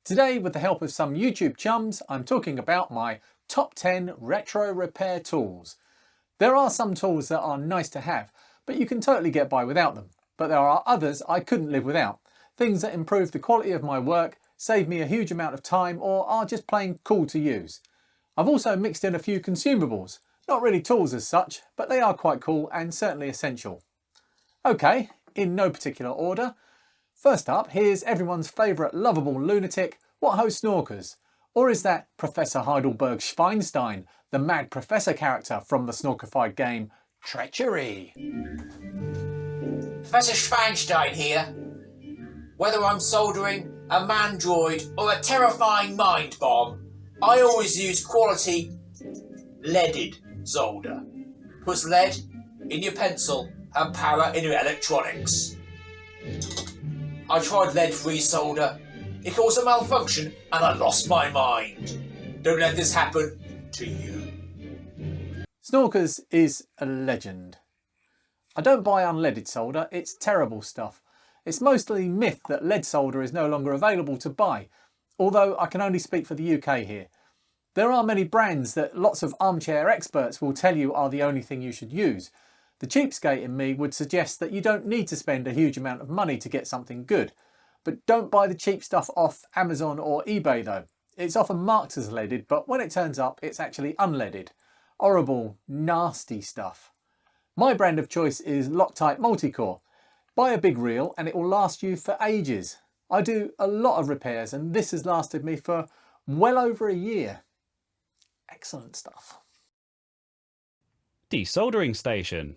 Today, with the help of some YouTube chums, I'm talking about my top 10 retro repair tools. There are some tools that are nice to have, but you can totally get by without them. But there are others I couldn't live without. Things that improve the quality of my work, save me a huge amount of time, or are just plain cool to use. I've also mixed in a few consumables. Not really tools as such, but they are quite cool and certainly essential. Okay, in no particular order. First up, here's everyone's favourite lovable lunatic, what ho snorkers? Or is that Professor Heidelberg Schweinstein, the mad professor character from the snorkified game Treachery? Professor Schweinstein here. Whether I'm soldering a mandroid or a terrifying mind bomb, I always use quality leaded solder. Puts lead in your pencil and power in your electronics. I tried lead-free solder. It caused a malfunction and I lost my mind. Don't let this happen to you. Snorkers is a legend. I don't buy unleaded solder, it's terrible stuff. It's mostly myth that lead solder is no longer available to buy, although I can only speak for the UK here. There are many brands that lots of armchair experts will tell you are the only thing you should use. The cheapskate in me would suggest that you don't need to spend a huge amount of money to get something good. But don't buy the cheap stuff off Amazon or eBay though. It's often marked as leaded, but when it turns up, it's actually unleaded. Horrible, nasty stuff. My brand of choice is Loctite Multicore. Buy a big reel and it will last you for ages. I do a lot of repairs and this has lasted me for well over a year. Excellent stuff. Desoldering Station.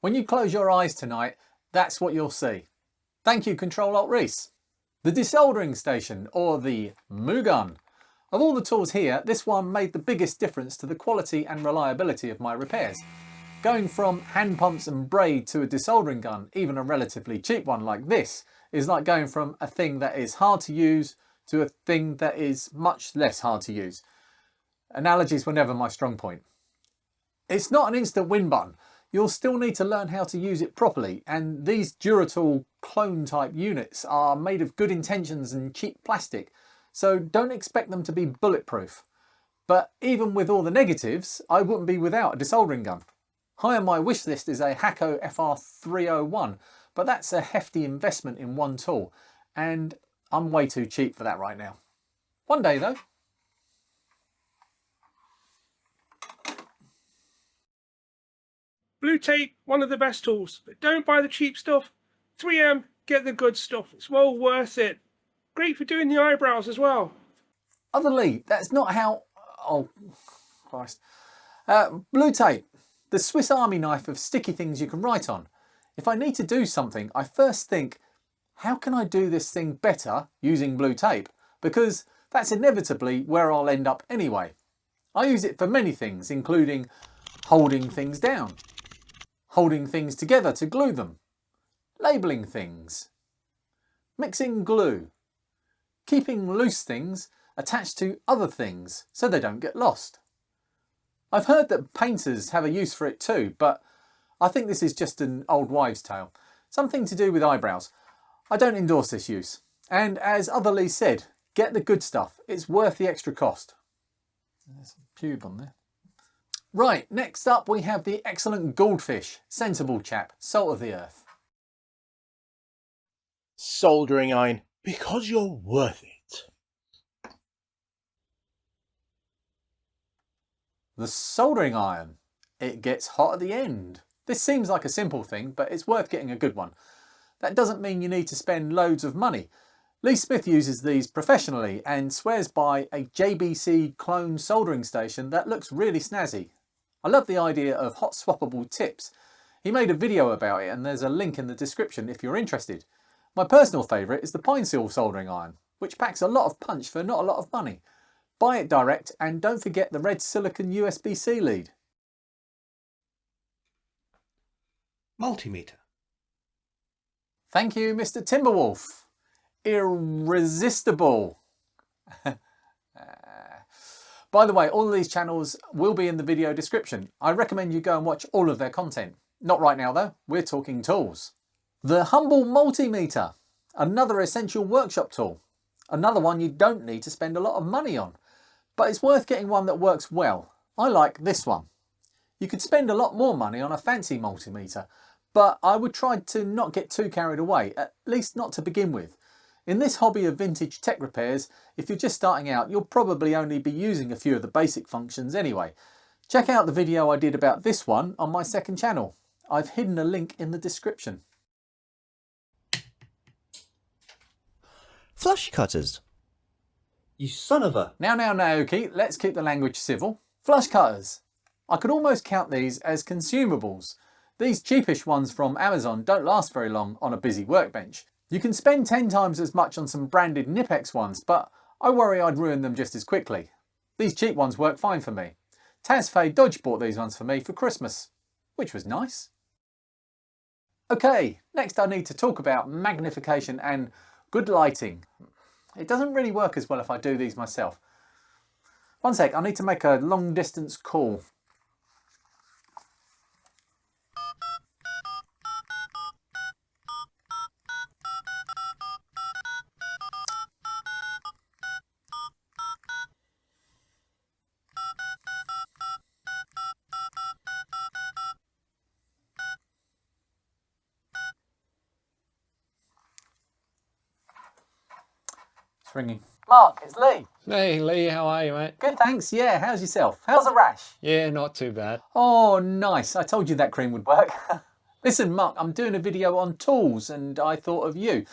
When you close your eyes tonight, that's what you'll see. Thank you, Control-Alt-Reese. The Desoldering Station, or the Mugun. Of all the tools here, this one made the biggest difference to the quality and reliability of my repairs. Going from hand pumps and braid to a desoldering gun, even a relatively cheap one like this, is like going from a thing that is hard to use to a thing that is much less hard to use. Analogies were never my strong point. It's not an instant win button. You'll still need to learn how to use it properly, and these Duratool clone type units are made of good intentions and cheap plastic, so don't expect them to be bulletproof. But even with all the negatives, I wouldn't be without a desoldering gun. High on my wish list is a Hakko FR301, but that's a hefty investment in one tool, and I'm way too cheap for that right now. One day though. Blutack, one of the best tools, but don't buy the cheap stuff. 3M, get the good stuff. It's well worth it. Great for doing the eyebrows as well. Other Lee, that's not how... Oh, Christ. Blutack, the Swiss Army knife of sticky things you can write on. If I need to do something, I first think, how can I do this thing better using blue tape? Because that's inevitably where I'll end up anyway. I use it for many things, including holding things down, holding things together to glue them, labelling things, mixing glue, keeping loose things attached to other things so they don't get lost. I've heard that painters have a use for it too, but I think this is just an old wives' tale. Something to do with eyebrows. I don't endorse this use. And as Other Lee said, get the good stuff. It's worth the extra cost. There's a pube on there. Right, next up we have the excellent Goldfish, sensible chap, salt of the earth. Soldering Iron, because you're worth it. The soldering iron. It gets hot at the end. This seems like a simple thing, but it's worth getting a good one. That doesn't mean you need to spend loads of money. Lee Smith uses these professionally and swears by a JBC clone soldering station that looks really snazzy. I love the idea of hot swappable tips. He made a video about it and there's a link in the description if you're interested. My personal favourite is the Pine Seal soldering iron, which packs a lot of punch for not a lot of money. Buy it direct and don't forget the red silicon USB-C lead. Multimeter. Thank you, Mr. Timberwolf. Irresistible. By the way, all of these channels will be in the video description. I recommend you go and watch all of their content. Not right now though, we're talking tools. The humble Multimeter. Another essential workshop tool. Another one you don't need to spend a lot of money on. But it's worth getting one that works well. I like this one. You could spend a lot more money on a fancy multimeter, but I would try to not get too carried away, at least not to begin with. In this hobby of vintage tech repairs, if you're just starting out, you'll probably only be using a few of the basic functions anyway. Check out the video I did about this one on my second channel. I've hidden a link in the description. Flush cutters. You son of a... Now, Naoki, let's keep the language civil. Flush cutters. I could almost count these as consumables. These cheapish ones from Amazon don't last very long on a busy workbench. You can spend 10 times as much on some branded Nipex ones, but I worry I'd ruin them just as quickly. These cheap ones work fine for me. Tasfay Dodge bought these ones for me for Christmas, which was nice. Okay, next I need to talk about magnification and good lighting. It doesn't really work as well if I do these myself. One sec, I need to make a long distance call. Ringing. Mark, it's Lee. Hey Lee, how are you, mate? Good, thanks. Yeah, how's yourself? How's the rash? Yeah, not too bad. Oh, nice. I told you that cream would work. Listen, Mark, I'm doing a video on tools and I thought of you.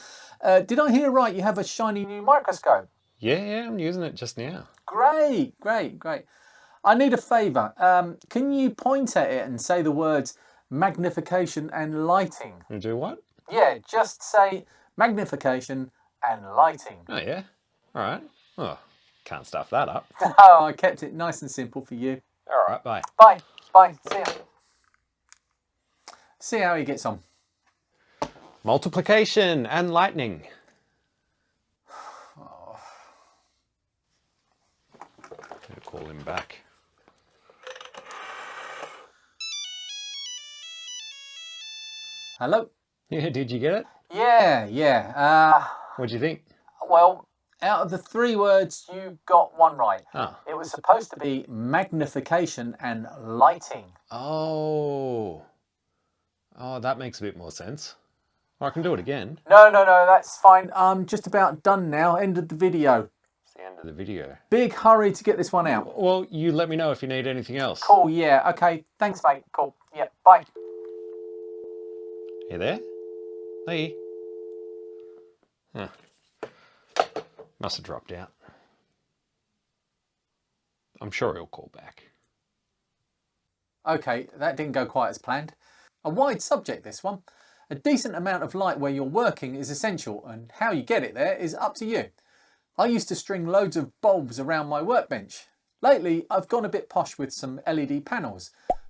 Did I hear right? You have a shiny new microscope? Yeah, I'm using it just now. Great. I need a favour. Can you point at it and say the words magnification and lighting? And do what? Yeah, just say magnification and lighting. Oh yeah? Alright. Oh, can't stuff that up. Oh, I kept it nice and simple for you. Alright, bye. Bye. See ya. See how he gets on. Multiplication and lightning. Oh. I'll call him back. Hello? Yeah, did you get it? Yeah. What'd you think? Well, out of the 3 words, you got one right. Oh. It was supposed to be magnification and lighting. Oh, that makes a bit more sense. Well, I can do it again. No, that's fine. I'm just about done now. End of the video. It's the end of the video. Big hurry to get this one out. Well, you let me know if you need anything else. Cool, yeah. Okay, thanks, mate. Cool. Yeah, bye. You there? Lee? Huh. Must have dropped out. I'm sure he'll call back. Okay, that didn't go quite as planned. A wide subject, this one. A decent amount of light where you're working is essential, and how you get it there is up to you. I used to string loads of bulbs around my workbench. Lately, I've gone a bit posh with some LED panels,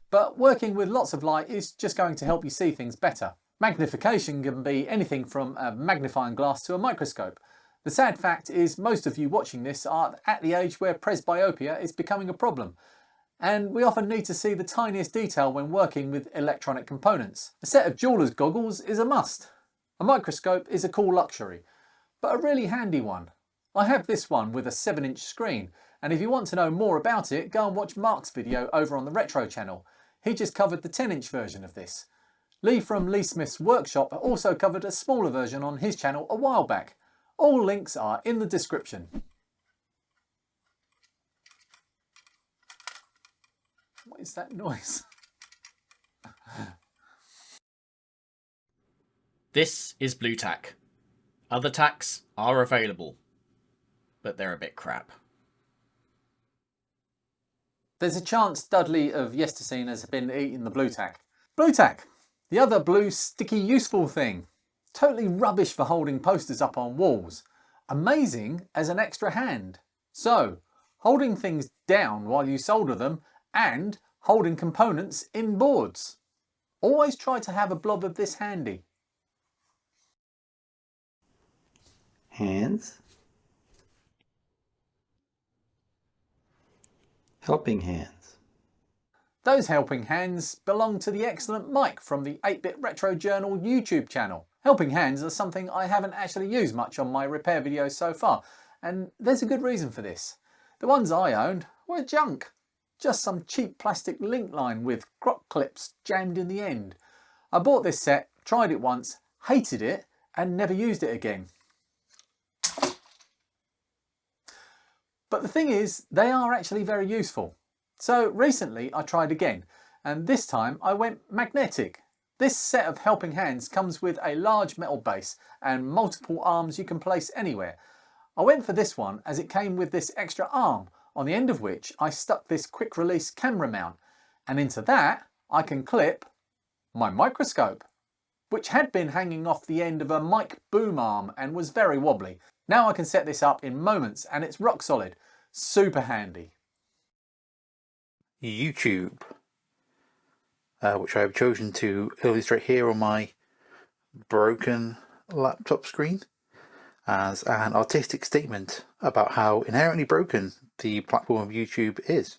but working with lots of light is just going to help you see things better. Magnification can be anything from a magnifying glass to a microscope. The sad fact is most of you watching this are at the age where presbyopia is becoming a problem, and we often need to see the tiniest detail when working with electronic components. A set of jeweler's goggles is a must. A microscope is a cool luxury, but a really handy one. I have this one with a 7-inch screen, and if you want to know more about it, go and watch Mark's video over on the Retro channel. He just covered the 10-inch version of this. Lee from Lee Smith's workshop also covered a smaller version on his channel a while back. All links are in the description. What is that noise? This is Blutack. Other tacks are available, but they're a bit crap. There's a chance Dudley of Yestercene has been eating the Blutack. Blutack! The other blue, sticky, useful thing. Totally rubbish for holding posters up on walls. Amazing as an extra hand. So, holding things down while you solder them and holding components in boards. Always try to have a blob of this handy. Hands. Helping hands. Those helping hands belong to the excellent Mike from the 8-Bit Retro Journal YouTube channel. Helping hands are something I haven't actually used much on my repair videos so far, and there's a good reason for this. The ones I owned were junk. Just some cheap plastic link line with crop clips jammed in the end. I bought this set, tried it once, hated it, and never used it again. But the thing is, they are actually very useful. So recently I tried again, and this time I went magnetic. This set of helping hands comes with a large metal base and multiple arms you can place anywhere. I went for this one as it came with this extra arm, on the end of which I stuck this quick release camera mount, and into that I can clip my microscope, which had been hanging off the end of a mic boom arm and was very wobbly. Now I can set this up in moments and it's rock solid. Super handy. YouTube, which I have chosen to illustrate here on my broken laptop screen as an artistic statement about how inherently broken the platform of YouTube is.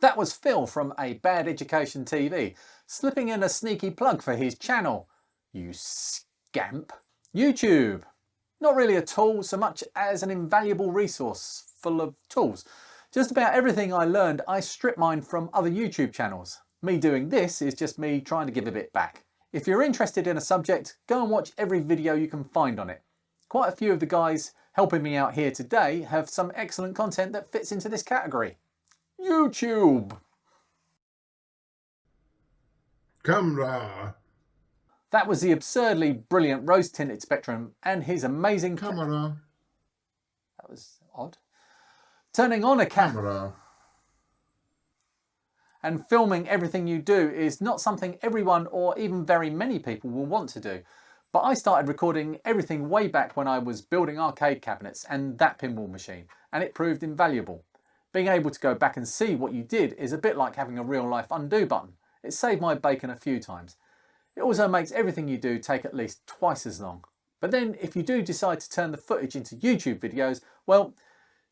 That was Phil from A Bad Education TV, slipping in a sneaky plug for his channel. You scamp. YouTube. Not really a tool so much as an invaluable resource full of tools. Just about everything I learned I strip mined from other YouTube channels. Me doing this is just me trying to give a bit back. If you're interested in a subject, go and watch every video you can find on it. Quite a few of the guys helping me out here today have some excellent content that fits into this category. YouTube. Camera. That was the absurdly brilliant rose-tinted Spectrum and his amazing Camera. That was odd. Turning on a camera and filming everything you do is not something everyone or even very many people will want to do. But I started recording everything way back when I was building arcade cabinets and that pinball machine, and it proved invaluable. Being able to go back and see what you did is a bit like having a real life undo button. It saved my bacon a few times. It also makes everything you do take at least twice as long. But then if you do decide to turn the footage into YouTube videos, well,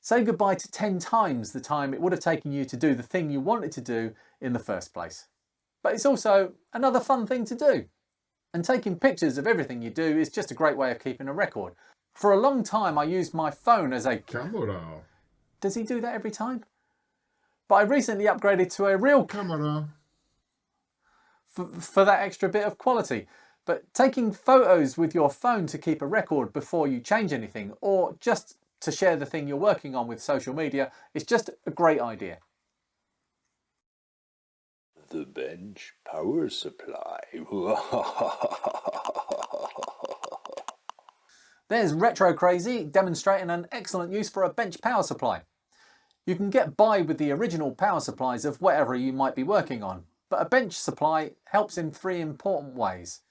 say goodbye to 10 times the time it would have taken you to do the thing you wanted to do in the first place. But it's also another fun thing to do. And taking pictures of everything you do is just a great way of keeping a record. For a long time I used my phone as a Camera. Does he do that every time? But I recently upgraded to a real Camera. for that extra bit of quality. But taking photos with your phone to keep a record before you change anything, or just to share the thing you're working on with social media, is just a great idea. The bench power supply. There's Retro Crazy demonstrating an excellent use for a bench power supply. You can get by with the original power supplies of whatever you might be working on, but a bench supply helps in 3 important ways.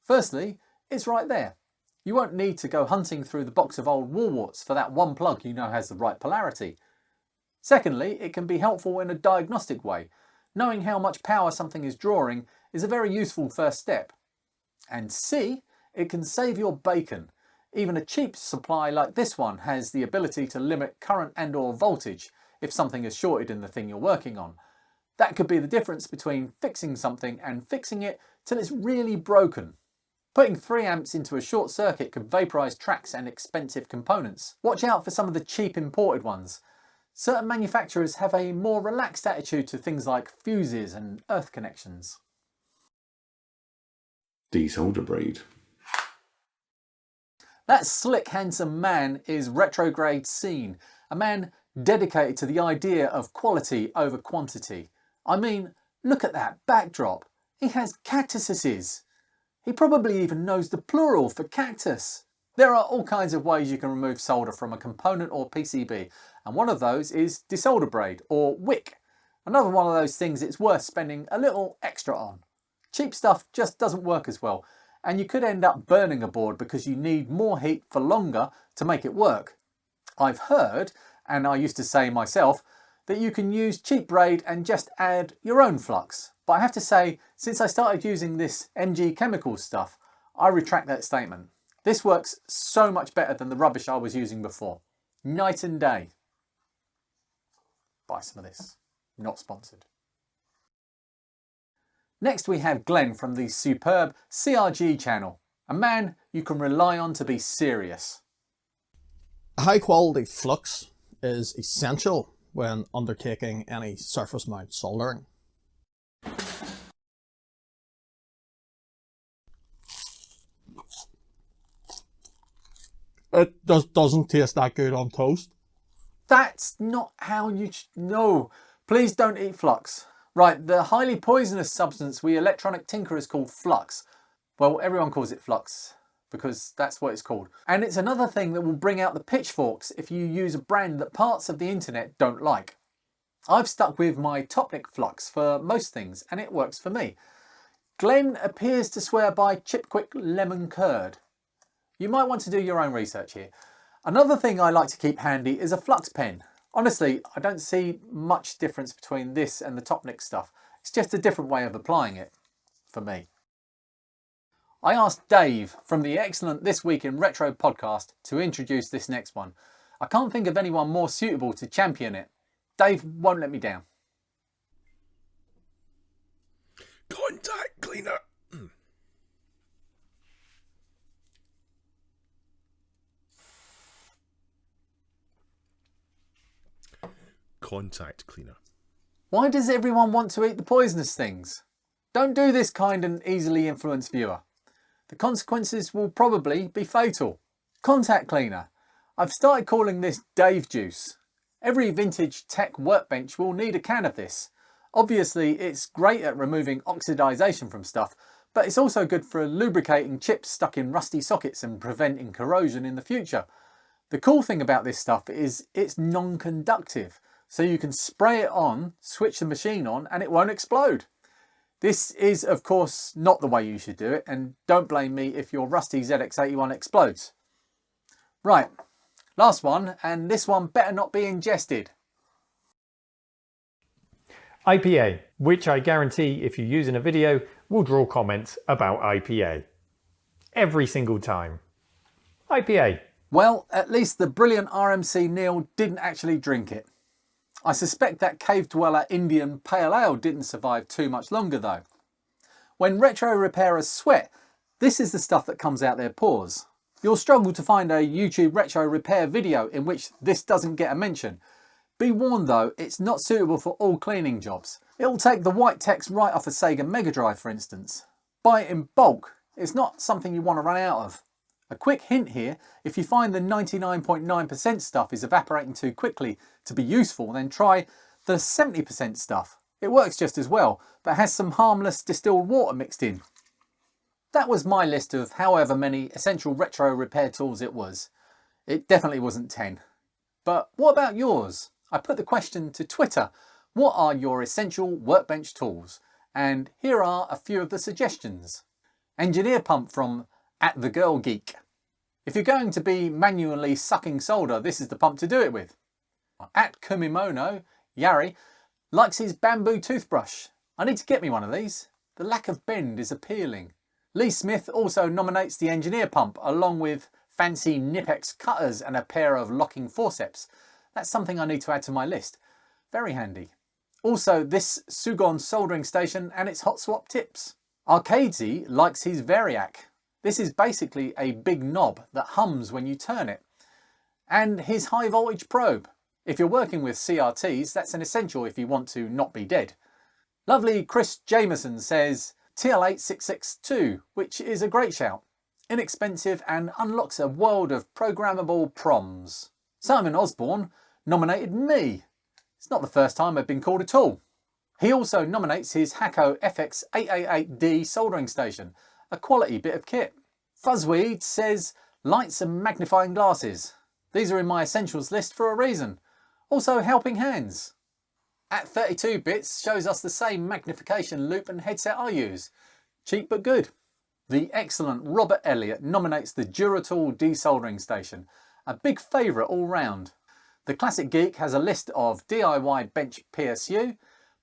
Firstly, it's right there. You won't need to go hunting through the box of old Woolworts for that one plug you know has the right polarity. Secondly, it can be helpful in a diagnostic way. Knowing how much power something is drawing is a very useful first step. And C, it can save your bacon. Even a cheap supply like this one has the ability to limit current and/or voltage if something is shorted in the thing you're working on. That could be the difference between fixing something and fixing it till it's really broken. Putting 3 amps into a short circuit could vaporise tracks and expensive components. Watch out for some of the cheap imported ones. Certain manufacturers have a more relaxed attitude to things like fuses and earth connections. Desolder Braid. That slick, handsome man is Retrograde Scene, a man dedicated to the idea of quality over quantity. I mean, look at that backdrop. He has cactuses. He probably even knows the plural for cactus. There are all kinds of ways you can remove solder from a component or PCB, and one of those is desolder braid or wick. Another one of those things it's worth spending a little extra on. Cheap stuff just doesn't work as well, and you could end up burning a board because you need more heat for longer to make it work. I've heard, and I used to say myself, that you can use cheap braid and just add your own flux. But I have to say, since I started using this MG Chemicals stuff, I retract that statement. This works so much better than the rubbish I was using before. Night and day. Buy some of this. Not sponsored. Next we have Glenn from the superb CRG channel, a man you can rely on to be serious. High quality flux is essential when undertaking any surface mount soldering. It doesn't taste that good on toast. That's not how you... No, please don't eat flux. Right, the highly poisonous substance we electronic tinkerers call flux. Well, everyone calls it flux because that's what it's called. And it's another thing that will bring out the pitchforks if you use a brand that parts of the internet don't like. I've stuck with my Topnic flux for most things and it works for me. Glenn appears to swear by Chipquik lemon curd. You might want to do your own research here. Another thing I like to keep handy is a flux pen. Honestly, I don't see much difference between this and the Topnic stuff. It's just a different way of applying it, for me. I asked Dave from the excellent This Week in Retro podcast to introduce this next one. I can't think of anyone more suitable to champion it. Dave won't let me down. Contact cleaner. Contact cleaner. Why does everyone want to eat the poisonous things? Don't do this, kind and easily influenced viewer. The consequences will probably be fatal. Contact cleaner. I've started calling this Dave juice. Every vintage tech workbench will need a can of this. Obviously it's great at removing oxidization from stuff, but it's also good for lubricating chips stuck in rusty sockets and preventing corrosion in the future. The cool thing about this stuff is it's non-conductive, so you can spray it on, switch the machine on, and it won't explode. This is of course not the way you should do it, and don't blame me if your rusty ZX81 explodes. Right, last one, and this one better not be ingested. IPA, which I guarantee if you use in a video will draw comments about IPA. Every single time. IPA. Well, at least the brilliant RMC Neil didn't actually drink it. I suspect that cave dweller Indian Pale Ale didn't survive too much longer though. When retro repairers sweat, this is the stuff that comes out their pores. You'll struggle to find a YouTube retro repair video in which this doesn't get a mention. Be warned though, it's not suitable for all cleaning jobs. It'll take the white text right off a Sega Mega Drive for instance. Buy it in bulk, it's not something you want to run out of. A quick hint here, if you find the 99.9% stuff is evaporating too quickly to be useful, then try the 70% stuff. It works just as well, but has some harmless distilled water mixed in. That was my list of however many essential retro repair tools it was. It definitely wasn't 10. But what about yours? I put the question to Twitter. What are your essential workbench tools? And here are a few of the suggestions. Engineer pump from @TheGirlGeek. If you're going to be manually sucking solder, this is the pump to do it with. @Kumimono, Yari, likes his bamboo toothbrush. I need to get me one of these. The lack of bend is appealing. Lee Smith also nominates the engineer pump along with fancy Nipex cutters and a pair of locking forceps. That's something I need to add to my list. Very handy. Also this Sugon soldering station and its hot swap tips. Arcadesy likes his Variac. This is basically a big knob that hums when you turn it. And his high voltage probe. If you're working with CRTs, that's an essential if you want to not be dead. Lovely Chris Jameson says TL8662, which is a great shout. Inexpensive and unlocks a world of programmable proms. Simon Osborne nominated me. It's not the first time I've been called at all. He also nominates his Hacko FX888D soldering station, a quality bit of kit. Fuzzweed says lights and magnifying glasses. These are in my essentials list for a reason. Also helping hands. @32bits shows us the same magnification loop and headset I use. Cheap but good. The excellent Robert Elliott nominates the Duratool desoldering station, a big favourite all round. The Classic Geek has a list of DIY bench PSU,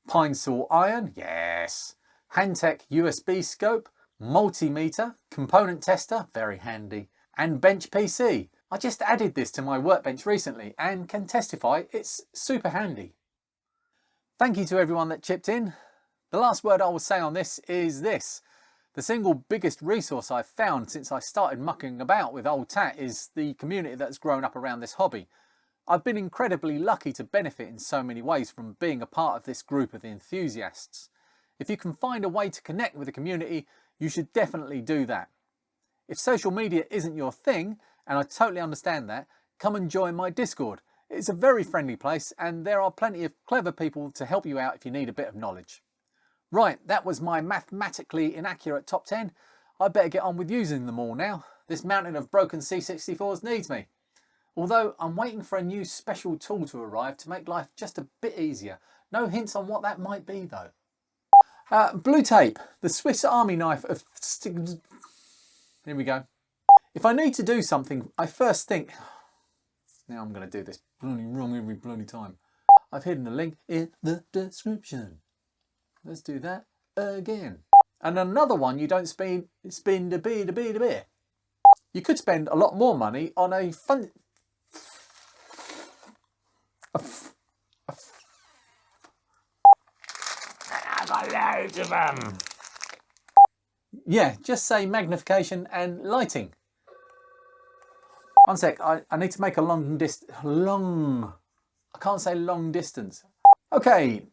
Pine Saw Iron, yes, Handtech USB scope, Multimeter, component tester, very handy, and bench PC. I just added this to my workbench recently and can testify it's super handy. Thank you to everyone that chipped in. The last word I will say on this is this. The single biggest resource I've found since I started mucking about with old tat is the community that's grown up around this hobby. I've been incredibly lucky to benefit in so many ways from being a part of this group of enthusiasts. If you can find a way to connect with the community, you should definitely do that. If social media isn't your thing, and I totally understand that, come and join my Discord. It's a very friendly place and there are plenty of clever people to help you out if you need a bit of knowledge. Right, that was my mathematically inaccurate top 10. I better get on with using them all now. This mountain of broken C64s needs me. Although I'm waiting for a new special tool to arrive to make life just a bit easier. No hints on what that might be though. Blue tape, the Swiss Army knife of... Here we go. If I need to do something, I first think... Now I'm going to do this bloody wrong every bloody time. I've hidden a link in the description. Let's do that again. And another one you don't spend a beer. You could spend a lot more money on a fun... I've got loads of them. Yeah, just say magnification and lighting. One sec, I need to make a long I can't say long distance. Okay,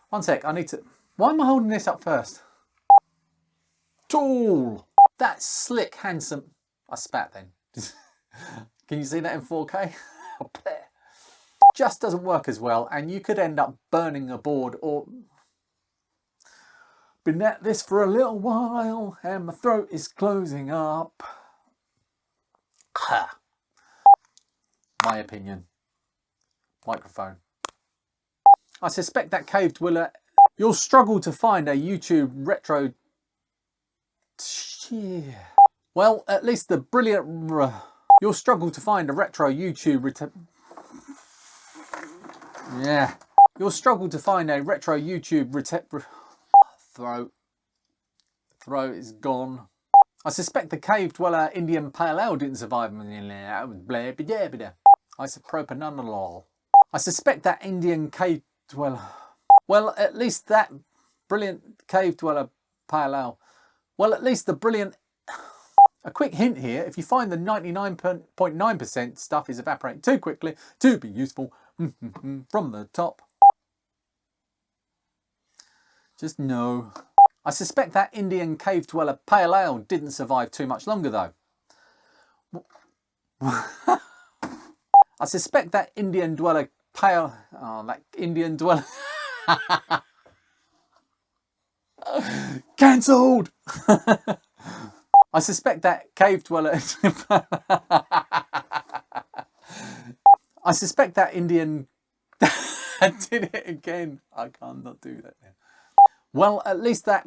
one sec, I need to... Why am I holding this up first? Tool! That's slick, handsome... I spat then. Can you see that in 4K? Just doesn't work as well and you could end up burning a board or... Been at this for a little while and my throat is closing up. My opinion. Microphone. I suspect that cave dweller... You'll struggle to find a YouTube retro... Well, at least the brilliant... You'll struggle to find a retro YouTube... Yeah. You'll struggle to find a retro YouTube... Throat is gone. I suspect the cave dweller Indian Pale Ale didn't survive. Isopropanol. I suspect that Indian cave dweller... Well, at least that brilliant cave dweller Pale Ale. Well, at least the brilliant... A quick hint here, if you find the 99.9% stuff is evaporating too quickly to be useful from the top, just know. I suspect that Indian cave dweller Pale Ale didn't survive too much longer though. I suspect that Indian dweller Pale... Oh, that Indian dweller... Cancelled! I suspect that cave dweller... I suspect that Indian... I did it again. I can't not do that now. Well, at least that...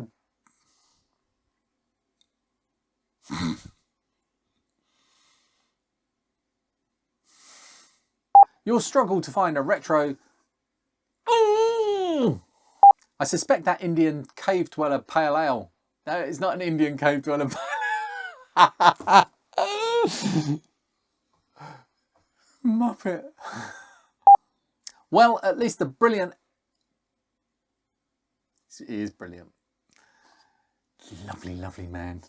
You'll struggle to find a retro... I suspect that Indian cave dweller Pale Ale... No, it's not an Indian cave dweller Pale Ale. Muppet. Well, at least the brilliant... He is brilliant. Lovely, lovely man.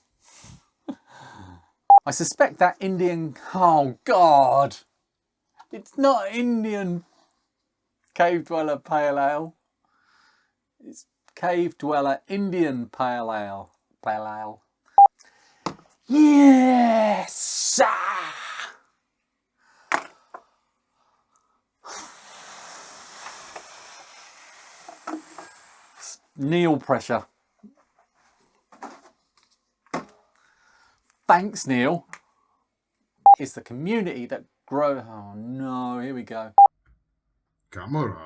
I suspect that Indian... Oh, God. It's not Indian cave dweller Pale Ale. It's cave dweller Indian Pale Ale. Pale Ale. Yes! Neil pressure. Thanks, Neil. It's the community that grows... Oh no, here we go. Camera.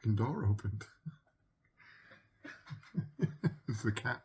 The door opened. It's the cat.